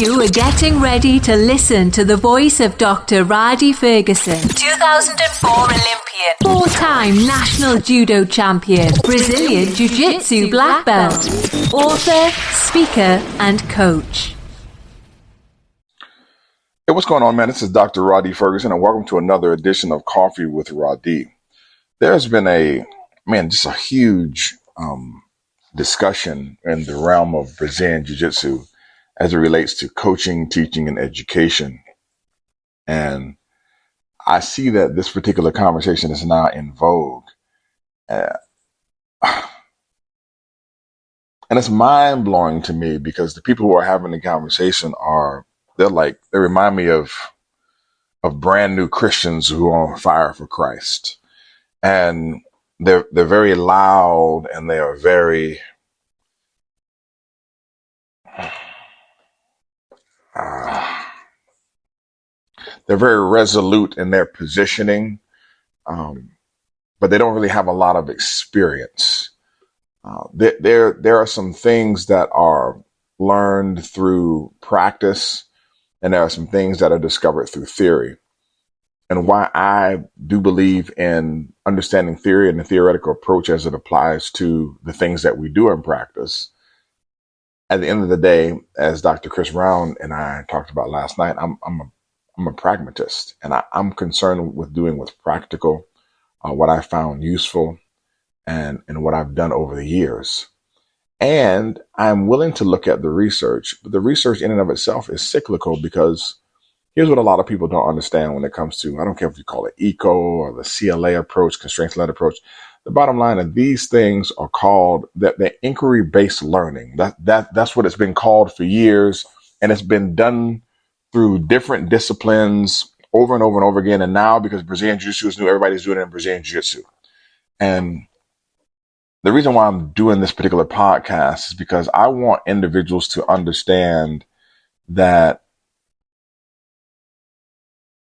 You are getting ready to listen to the voice of Dr. Rhadi Ferguson, 2004 Olympian, four-time national judo champion, Brazilian Jiu-Jitsu black belt, author, speaker, and coach. Hey, what's going on, man? This is Dr. Rhadi Ferguson, and welcome to another edition of Coffee with Rhadi. There's been just a huge discussion in the realm of Brazilian Jiu-Jitsu as it relates to coaching, teaching, and education. And I see that this particular conversation is now in vogue. And it's mind-blowing to me because the people who are having the conversation they remind me of brand new Christians who are on fire for Christ. And they're very loud, and they are very they're very resolute in their positioning, but they don't really have a lot of experience. There are some things that are learned through practice, and there are some things that are discovered through theory. And why I do believe in understanding theory and the theoretical approach as it applies to the things that we do in practice. At the end of the day, as Dr. Chris Brown and I talked about last night, I'm a pragmatist, and I'm concerned with doing what's practical, what I found useful, and what I've done over the years. And I'm willing to look at the research, but the research in and of itself is cyclical, because here's what a lot of people don't understand when it comes to, I don't care if you call it ECO or the CLA approach, constraints-led approach. The bottom line is these things are called the inquiry-based learning. That's what it's been called for years, and it's been done through different disciplines over and over and over again. And now, because Brazilian Jiu-Jitsu is new, everybody's doing it in Brazilian Jiu-Jitsu. And the reason why I'm doing this particular podcast is because I want individuals to understand that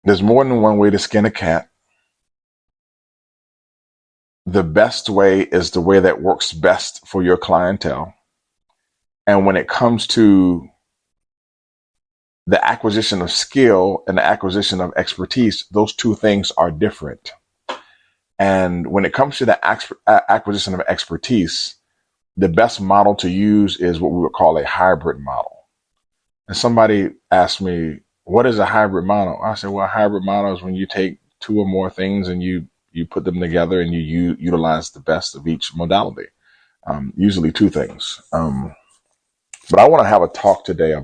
there's more than one way to skin a cat. The best way is the way that works best for your clientele. And when it comes to the acquisition of skill and the acquisition of expertise, those two things are different. And when it comes to the acquisition of expertise, the best model to use is what we would call a hybrid model. And somebody asked me, what is a hybrid model? I said, well, a hybrid model is when you take two or more things and you put them together and you utilize the best of each modality, usually two things. But I want to have a talk today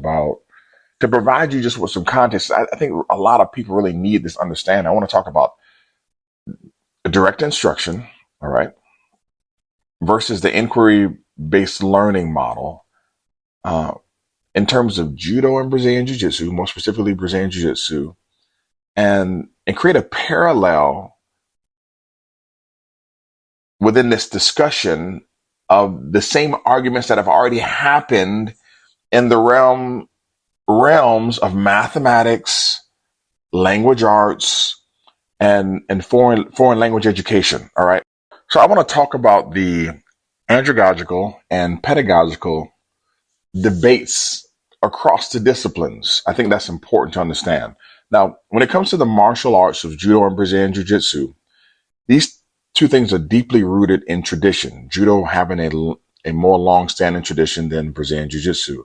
to provide you just with some context. I think a lot of people really need this understanding. I want to talk about direct instruction, all right, versus the inquiry-based learning model in terms of judo and Brazilian Jiu-Jitsu, more specifically Brazilian Jiu-Jitsu, and create a parallel within this discussion of the same arguments that have already happened in the realms of mathematics, language arts, and foreign language education. All right. So I want to talk about the andragogical and pedagogical debates across the disciplines. I think that's important to understand. Now, when it comes to the martial arts of judo and Brazilian Jiu-Jitsu, these two things are deeply rooted in tradition. Judo having a more long-standing tradition than Brazilian Jiu-Jitsu,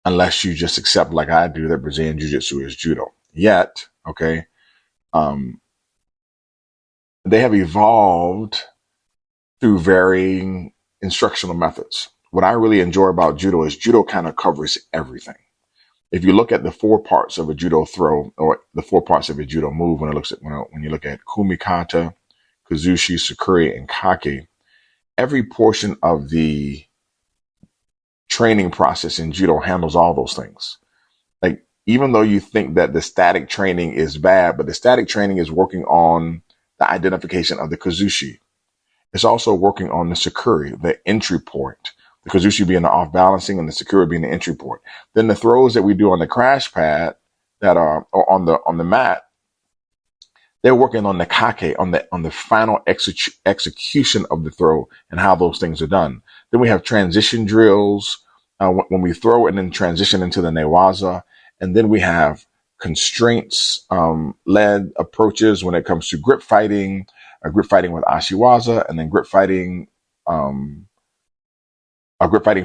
unless you just accept, like I do, that Brazilian Jiu-Jitsu is judo. Yet, okay, they have evolved through varying instructional methods. What I really enjoy about judo is judo kind of covers everything. If you look at the four parts of a judo throw, or the four parts of a judo move, when you look at kumikata, kazushi, sakuri, and kake, every portion of the training process in judo handles all those things. Like, even though you think that the static training is bad, but the static training is working on the identification of the kazushi. It's also working on the sakuri, the entry point. The kazushi being the off balancing and the sakuri being the entry point. Then the throws that we do on the crash pad that are on the mat, they're working on the kake, on the final execution of the throw and how those things are done. Then we have transition drills when we throw and then transition into the newaza. And then we have constraints led approaches when it comes to grip fighting with ashiwaza, and then grip fighting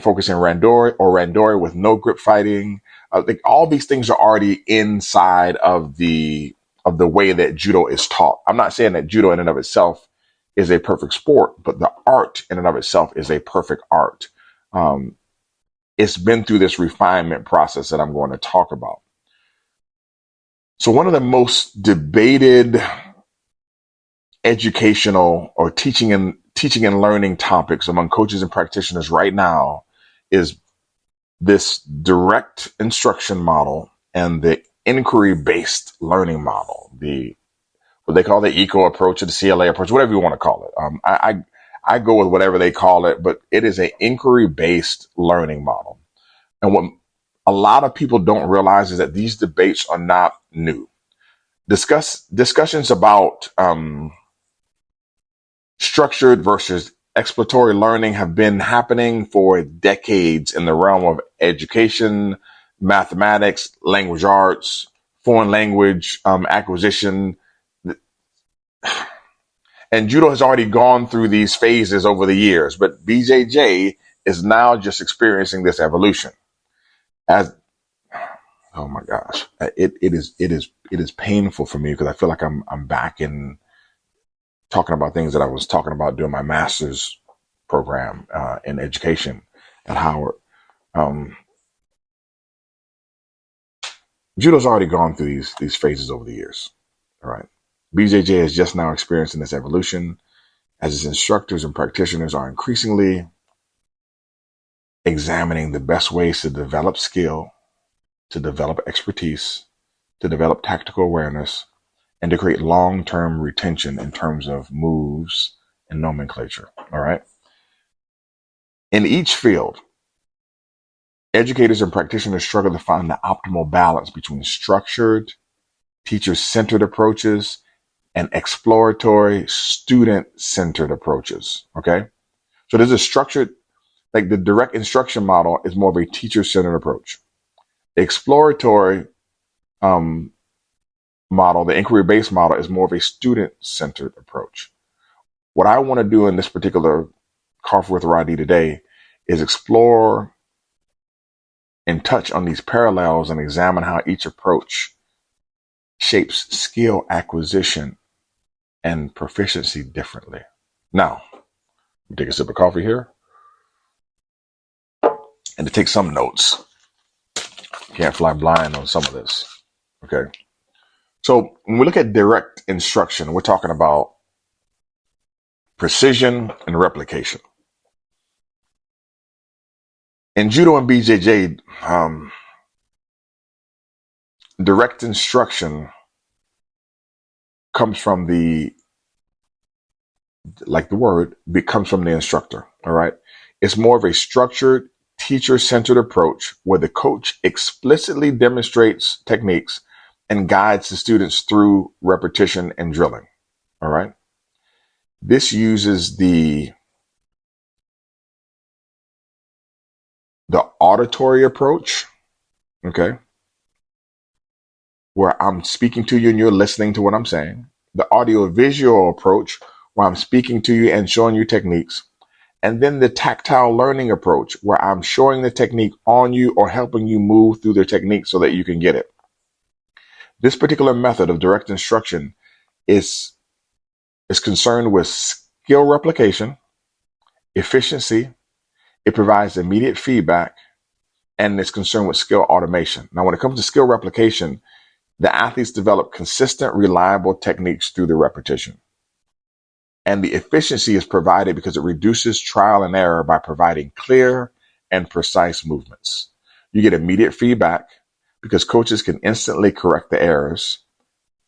focusing randori, or randori with no grip fighting. Like all these things are already inside of the way that judo is taught. I'm not saying that judo in and of itself is a perfect sport, but the art in and of itself is a perfect art. It's been through this refinement process that I'm going to talk about. So one of the most debated educational or teaching and learning topics among coaches and practitioners right now is this direct instruction model and the inquiry-based learning model, what they call the eco approach or the CLA approach, whatever you want to call it. I go with whatever they call it, but it is an inquiry-based learning model. And what a lot of people don't realize is that these debates are not new. Discussions about structured versus exploratory learning have been happening for decades in the realm of education, mathematics, language arts, foreign language acquisition. And judo has already gone through these phases over the years, but BJJ is now just experiencing this evolution. Oh my gosh, it is painful for me because I feel like I'm back in talking about things that I was talking about during my master's program in education at Howard. Judo's already gone through these phases over the years. All right. BJJ is just now experiencing this evolution as its instructors and practitioners are increasingly examining the best ways to develop skill, to develop expertise, to develop tactical awareness, and to create long-term retention in terms of moves and nomenclature. All right. In each field, educators and practitioners struggle to find the optimal balance between structured, teacher-centered approaches and exploratory, student-centered approaches. Okay. So there's a structured, like the direct instruction model is more of a teacher-centered approach. The exploratory model, the inquiry-based model, is more of a student-centered approach. What I want to do in this particular Coffee with Rhadi today is explore and touch on these parallels and examine how each approach shapes skill acquisition and proficiency differently. Now, take a sip of coffee here and to take some notes. Can't fly blind on some of this. Okay. So when we look at direct instruction, we're talking about precision and replication. In Judo and BJJ, direct instruction comes from comes from the instructor. All right. It's more of a structured, teacher-centered approach where the coach explicitly demonstrates techniques and guides the students through repetition and drilling. All right. This uses the auditory approach. Okay. Where I'm speaking to you and you're listening to what I'm saying. The audio-visual approach where I'm speaking to you and showing you techniques. And then the tactile learning approach where I'm showing the technique on you or helping you move through the technique so that you can get it. This particular method of direct instruction is concerned with skill replication, efficiency. It provides immediate feedback, and it's concerned with skill automation. Now, when it comes to skill replication, the athletes develop consistent, reliable techniques through the repetition. And the efficiency is provided because it reduces trial and error by providing clear and precise movements. You get immediate feedback because coaches can instantly correct the errors,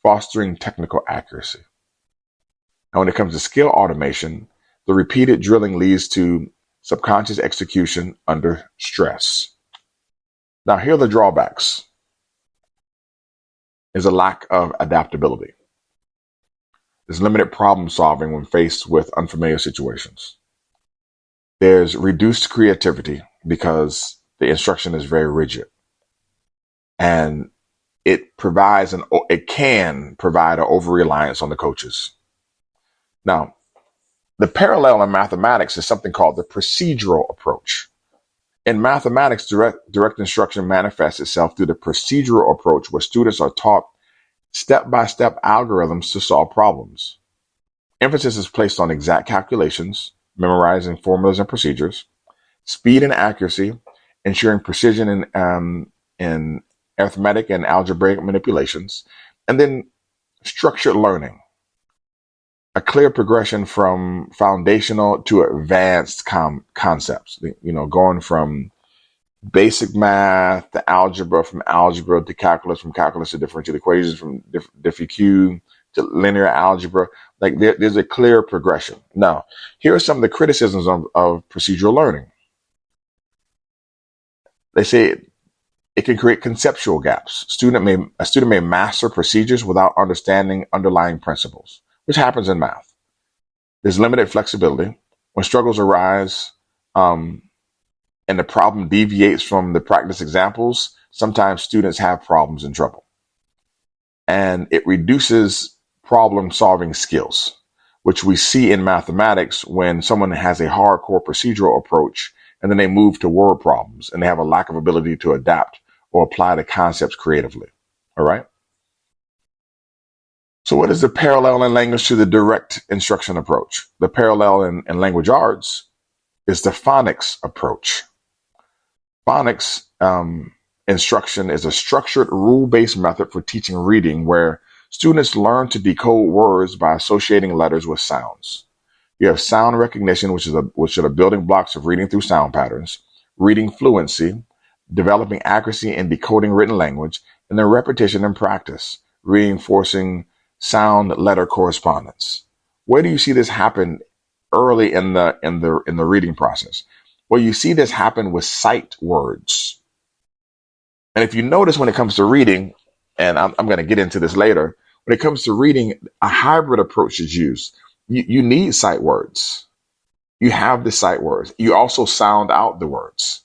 fostering technical accuracy. Now, when it comes to skill automation, the repeated drilling leads to subconscious execution under stress. Now, here are the drawbacks. Is a lack of adaptability. There's limited problem solving when faced with unfamiliar situations. There's reduced creativity because the instruction is very rigid, and it can provide an over-reliance on the coaches. Now, the parallel in mathematics is something called the procedural approach. In mathematics, direct instruction manifests itself through the procedural approach, where students are taught step-by-step algorithms to solve problems. Emphasis is placed on exact calculations, memorizing formulas and procedures, speed and accuracy, ensuring precision in arithmetic and algebraic manipulations, and then structured learning, a clear progression from foundational to advanced concepts, going from basic math to algebra, from algebra to calculus, from calculus to differential equations, from diffie to linear algebra. Like there's a clear progression. Now, here are some of the criticisms of procedural learning. They say it can create conceptual gaps. A student may master procedures without understanding underlying principles, which happens in math. There's limited flexibility. When struggles arise, and the problem deviates from the practice examples, sometimes students have problems and trouble. And it reduces problem-solving skills, which we see in mathematics when someone has a hardcore procedural approach and then they move to word problems and they have a lack of ability to adapt or apply the concepts creatively. All right? So what is the parallel in language to the direct instruction approach? The parallel in language arts is the phonics approach. Phonics instruction is a structured, rule-based method for teaching reading where students learn to decode words by associating letters with sounds. You have sound recognition, which are the building blocks of reading through sound patterns, reading fluency, developing accuracy in decoding written language, and then repetition and practice, reinforcing sound letter correspondence. Where do you see this happen early in the reading process? Well, you see this happen with sight words. And if you notice when it comes to reading, and I'm going to get into this later, when it comes to reading, a hybrid approach is used. You need sight words. You have the sight words. You also sound out the words.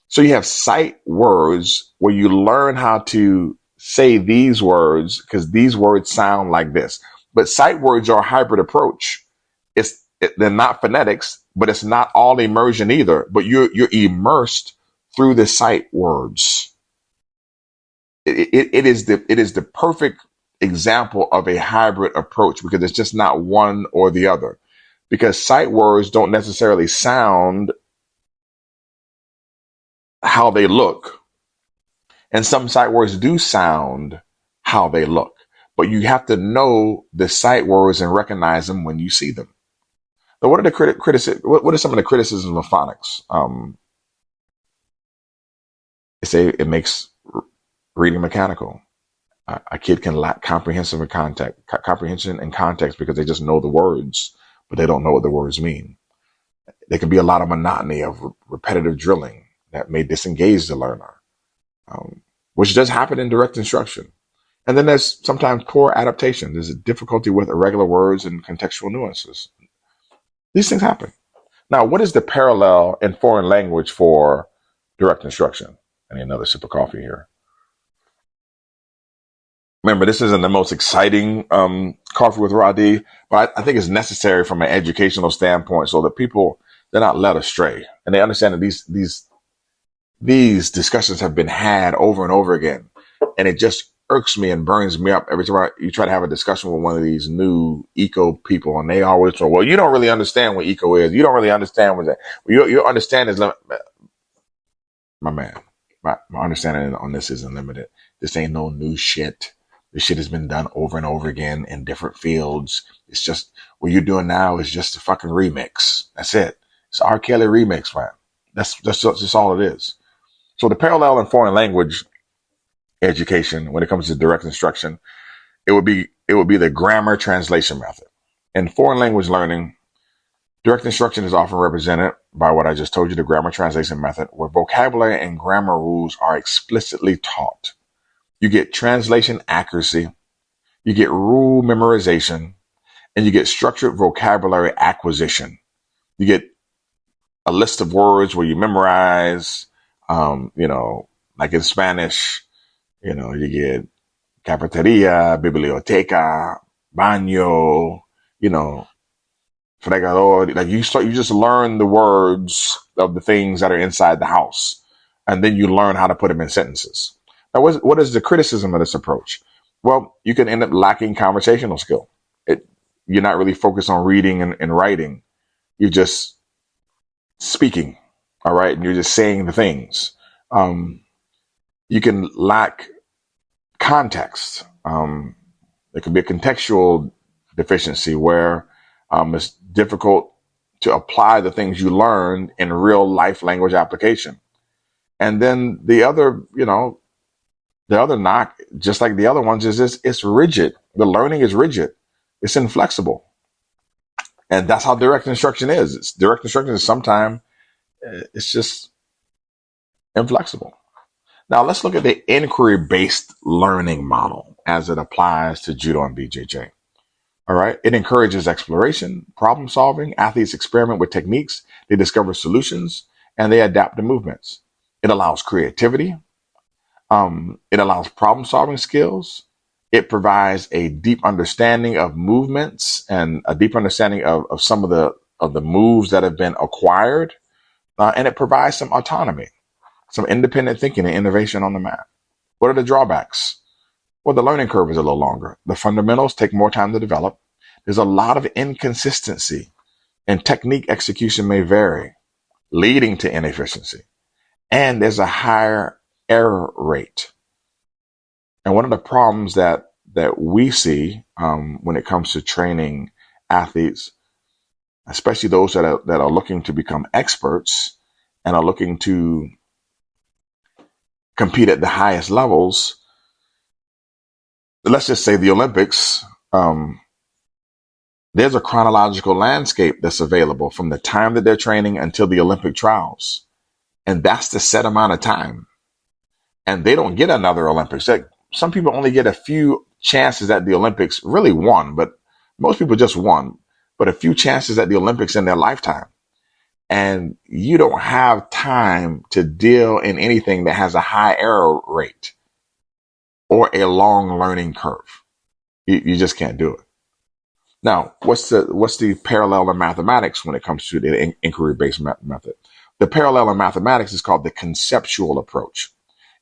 So you have sight words where you learn how to say these words because these words sound like this. But sight words are a hybrid approach. They're not phonetics, but it's not all immersion either. But you're immersed through the sight words. It is the perfect example of a hybrid approach because it's just not one or the other. Because sight words don't necessarily sound how they look, and some sight words do sound how they look. But you have to know the sight words and recognize them when you see them. So what are what are some of the criticisms of phonics? They say it makes reading mechanical. A kid can lack comprehension and context because they just know the words, but they don't know what the words mean. There can be a lot of monotony of repetitive drilling that may disengage the learner, which does happen in direct instruction. And then there's sometimes poor adaptation. There's a difficulty with irregular words and contextual nuances. These things happen. Now, what is the parallel in foreign language for direct instruction? I need another sip of coffee here. Remember, this isn't the most exciting coffee with Rhadi, but I think it's necessary from an educational standpoint so that people, they're not led astray. And they understand that these discussions have been had over and over again. And it just irks me and burns me up every time you try to have a discussion with one of these new eco people. And they always say, well, you don't really understand what eco is. You don't really understand what that. Well, your understanding is my man. My understanding on this isn't limited. This ain't no new shit. This shit has been done over and over again in different fields. It's just what you're doing now is just a fucking remix. That's it. It's R. Kelly remix, man. That's just all it is. So the parallel in foreign language education, when it comes to direct instruction, it would be the grammar translation method. In foreign language learning, direct instruction is often represented by what I just told you, the grammar translation method, where vocabulary and grammar rules are explicitly taught. You get translation accuracy, you get rule memorization, and you get structured vocabulary acquisition. You get a list of words where you memorize, You know, like in Spanish, you know, you get cafeteria, biblioteca, baño, you know, fregador. Like you just learn the words of the things that are inside the house, and then you learn how to put them in sentences. Now, what is the criticism of this approach? Well, you can end up lacking conversational skill. It, you're not really focused on reading and writing. You're just speaking, all right, and you're just saying the things. You can lack context. There could be a contextual deficiency where it's difficult to apply the things you learned in real life language application. And then the other knock, just like the other ones, is this: it's rigid. The learning is rigid. It's inflexible. And that's how direct instruction is. Direct instruction is sometimes it's just inflexible. Now let's look at the inquiry-based learning model as it applies to Judo and BJJ. All right. It encourages exploration, problem solving. Athletes experiment with techniques. They discover solutions and they adapt to movements. It allows creativity. It allows problem solving skills. It provides a deep understanding of movements and a deep understanding of some of the moves that have been acquired. And it provides some autonomy, some independent thinking and innovation on the mat. What are the drawbacks? Well, the learning curve is a little longer. The fundamentals take more time to develop. There's a lot of inconsistency, and technique execution may vary, leading to inefficiency. And there's a higher error rate. And one of the problems that we see when it comes to training athletes, especially those that are looking to become experts and are looking to compete at the highest levels, let's just say the Olympics, there's a chronological landscape that's available from the time that they're training until the Olympic trials. And that's the set amount of time. And they don't get another Olympics. Like, some people only get a few chances at the Olympics, really one, but most people just one, but a few chances at the Olympics in their lifetime. And you don't have time to deal in anything that has a high error rate or a long learning curve. You just can't do it. Now, what's the parallel in mathematics when it comes to the inquiry-based method? The parallel in mathematics is called the conceptual approach.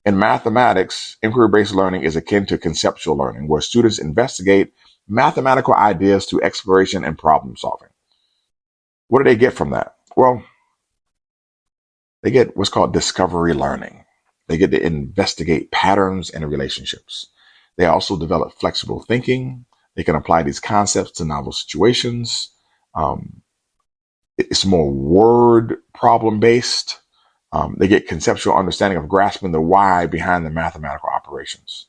In mathematics, inquiry-based learning is akin to conceptual learning, where students investigate mathematical ideas through exploration and problem solving. What do they get from that? Well, they get what's called discovery learning. They get to investigate patterns and relationships. They also develop flexible thinking. They can apply these concepts to novel situations. It's more word problem based. They get conceptual understanding of grasping the why behind the mathematical operations.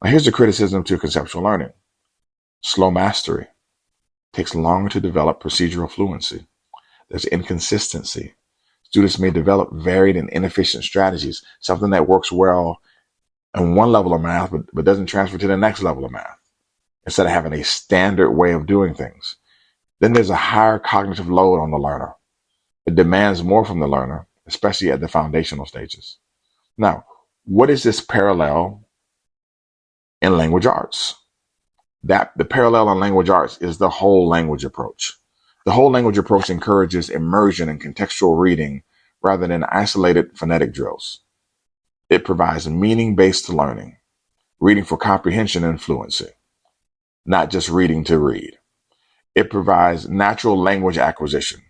Now, here's the criticism to conceptual learning. Slow mastery. Takes longer to develop procedural fluency. There's inconsistency. Students may develop varied and inefficient strategies, something that works well on one level of math, but doesn't transfer to the next level of math, instead of having a standard way of doing things. Then there's a higher cognitive load on the learner. It demands more from the learner, especially at the foundational stages. Now, what is this parallel in language arts? The parallel in language arts is the whole language approach. The whole language approach encourages immersion and contextual reading rather than isolated phonetic drills. It provides meaning-based learning, reading for comprehension and fluency, not just reading to read. It provides natural language acquisition,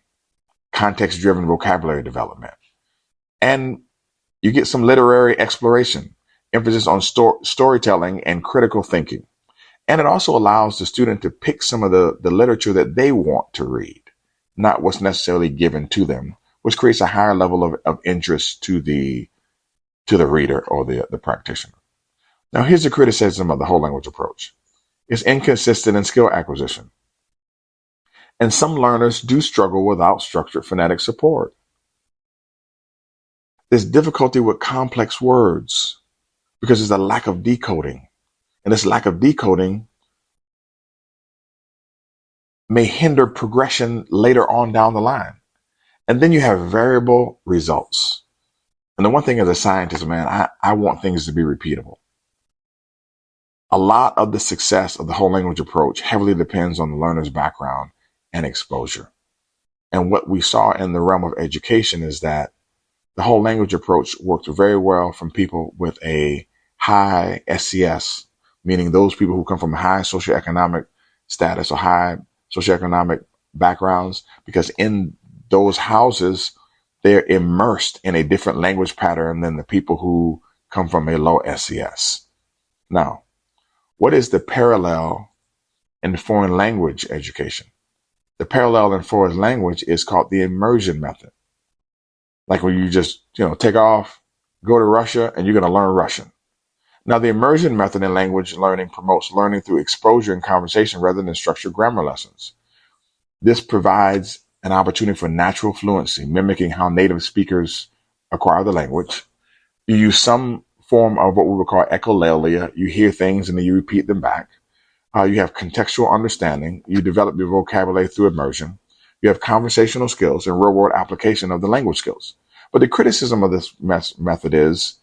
context-driven vocabulary development, and you get some literary exploration, emphasis on storytelling and critical thinking. And it also allows the student to pick some of the literature that they want to read, not what's necessarily given to them, which creates a higher level of interest to the reader or the practitioner. Now, here's the criticism of the whole language approach. It's inconsistent in skill acquisition. And some learners do struggle without structured phonetic support. There's difficulty with complex words because there's a lack of decoding. And this lack of decoding may hinder progression later on down the line. And then you have variable results. And the one thing as a scientist, man, I want things to be repeatable. A lot of the success of the whole language approach heavily depends on the learner's background and exposure. And what we saw in the realm of education is that the whole language approach worked very well from people with a high SCS, meaning those people who come from high socioeconomic status or high socioeconomic backgrounds, because in those houses, they're immersed in a different language pattern than the people who come from a low SCS. Now, what is the parallel in foreign language education? The parallel in foreign language is called the immersion method. Like when you just, take off, go to Russia, and you're going to learn Russian. Now, the immersion method in language learning promotes learning through exposure and conversation rather than structured grammar lessons. This provides an opportunity for natural fluency, mimicking how native speakers acquire the language. You use some form of what we would call echolalia. You hear things and then you repeat them back. You have contextual understanding. You develop your vocabulary through immersion. You have conversational skills and real-world application of the language skills. But the criticism of this method is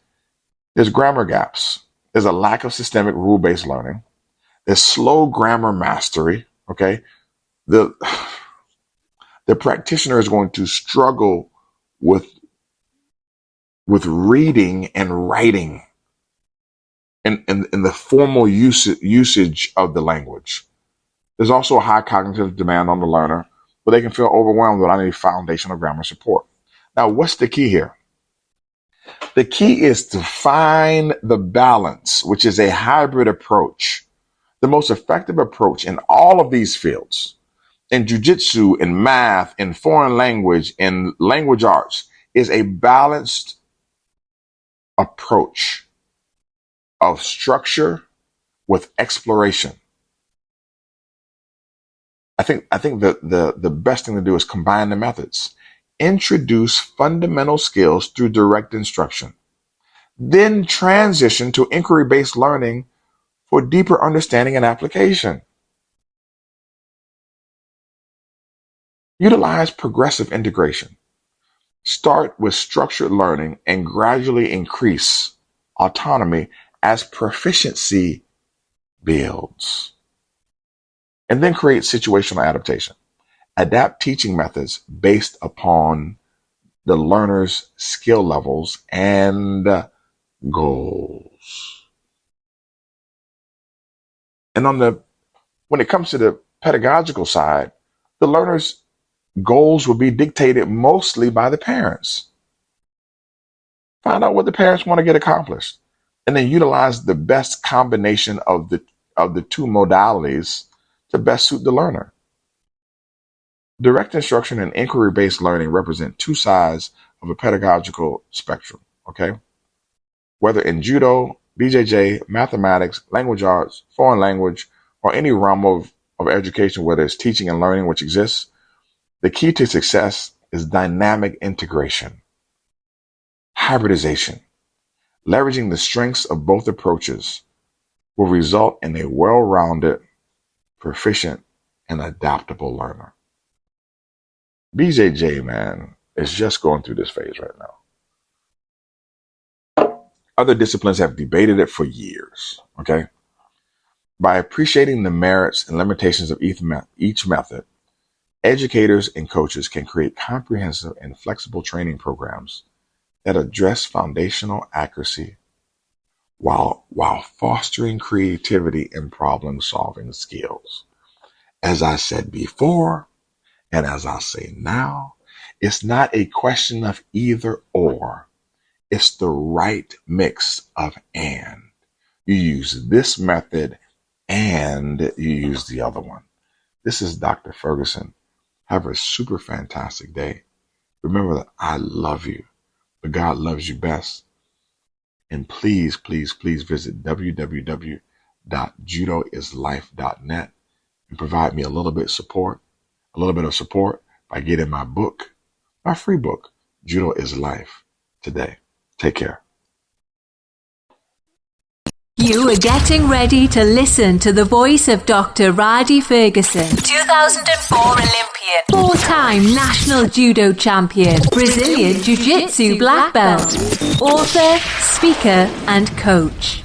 there's grammar gaps. There's a lack of systemic rule-based learning. There's slow grammar mastery. Okay, the practitioner is going to struggle with reading and writing in the formal usage of the language. There's also a high cognitive demand on the learner, but they can feel overwhelmed without any foundational grammar support. Now, what's the key here? The key is to find the balance, which is a hybrid approach. The most effective approach in all of these fields, in jiu-jitsu, in math, in foreign language, in language arts, is a balanced approach of structure with exploration. I think the best thing to do is combine the methods. Introduce fundamental skills through direct instruction. Then transition to inquiry-based learning for deeper understanding and application. Utilize progressive integration. Start with structured learning and gradually increase autonomy as proficiency builds. And then create situational adaptation. Adapt teaching methods based upon the learner's skill levels and goals. And when it comes to the pedagogical side, the learner's goals will be dictated mostly by the parents. Find out what the parents want to get accomplished, and then utilize the best combination of the two modalities to best suit the learner. Direct instruction and inquiry-based learning represent two sides of a pedagogical spectrum, okay? Whether in judo, BJJ, mathematics, language arts, foreign language, or any realm of education, whether it's teaching and learning which exists, the key to success is dynamic integration, hybridization. Leveraging the strengths of both approaches will result in a well-rounded, proficient, and adaptable learner. BJJ, man, is just going through this phase right now. Other disciplines have debated it for years, okay? By appreciating the merits and limitations of each method, educators and coaches can create comprehensive and flexible training programs that address foundational accuracy while fostering creativity and problem-solving skills. As I said before, and as I say now, it's not a question of either or. It's the right mix of and. You use this method and you use the other one. This is Dr. Ferguson. Have a super fantastic day. Remember that I love you, but God loves you best. And please, please, please visit www.judoislife.net and provide me a little bit of support by getting my book, my free book, Judo is Life, today. Take care. You are getting ready to listen to the voice of Dr. Rhadi Ferguson, 2004 Olympian, 4-time national judo champion, Brazilian Jiu-Jitsu black belt, author, speaker, and coach.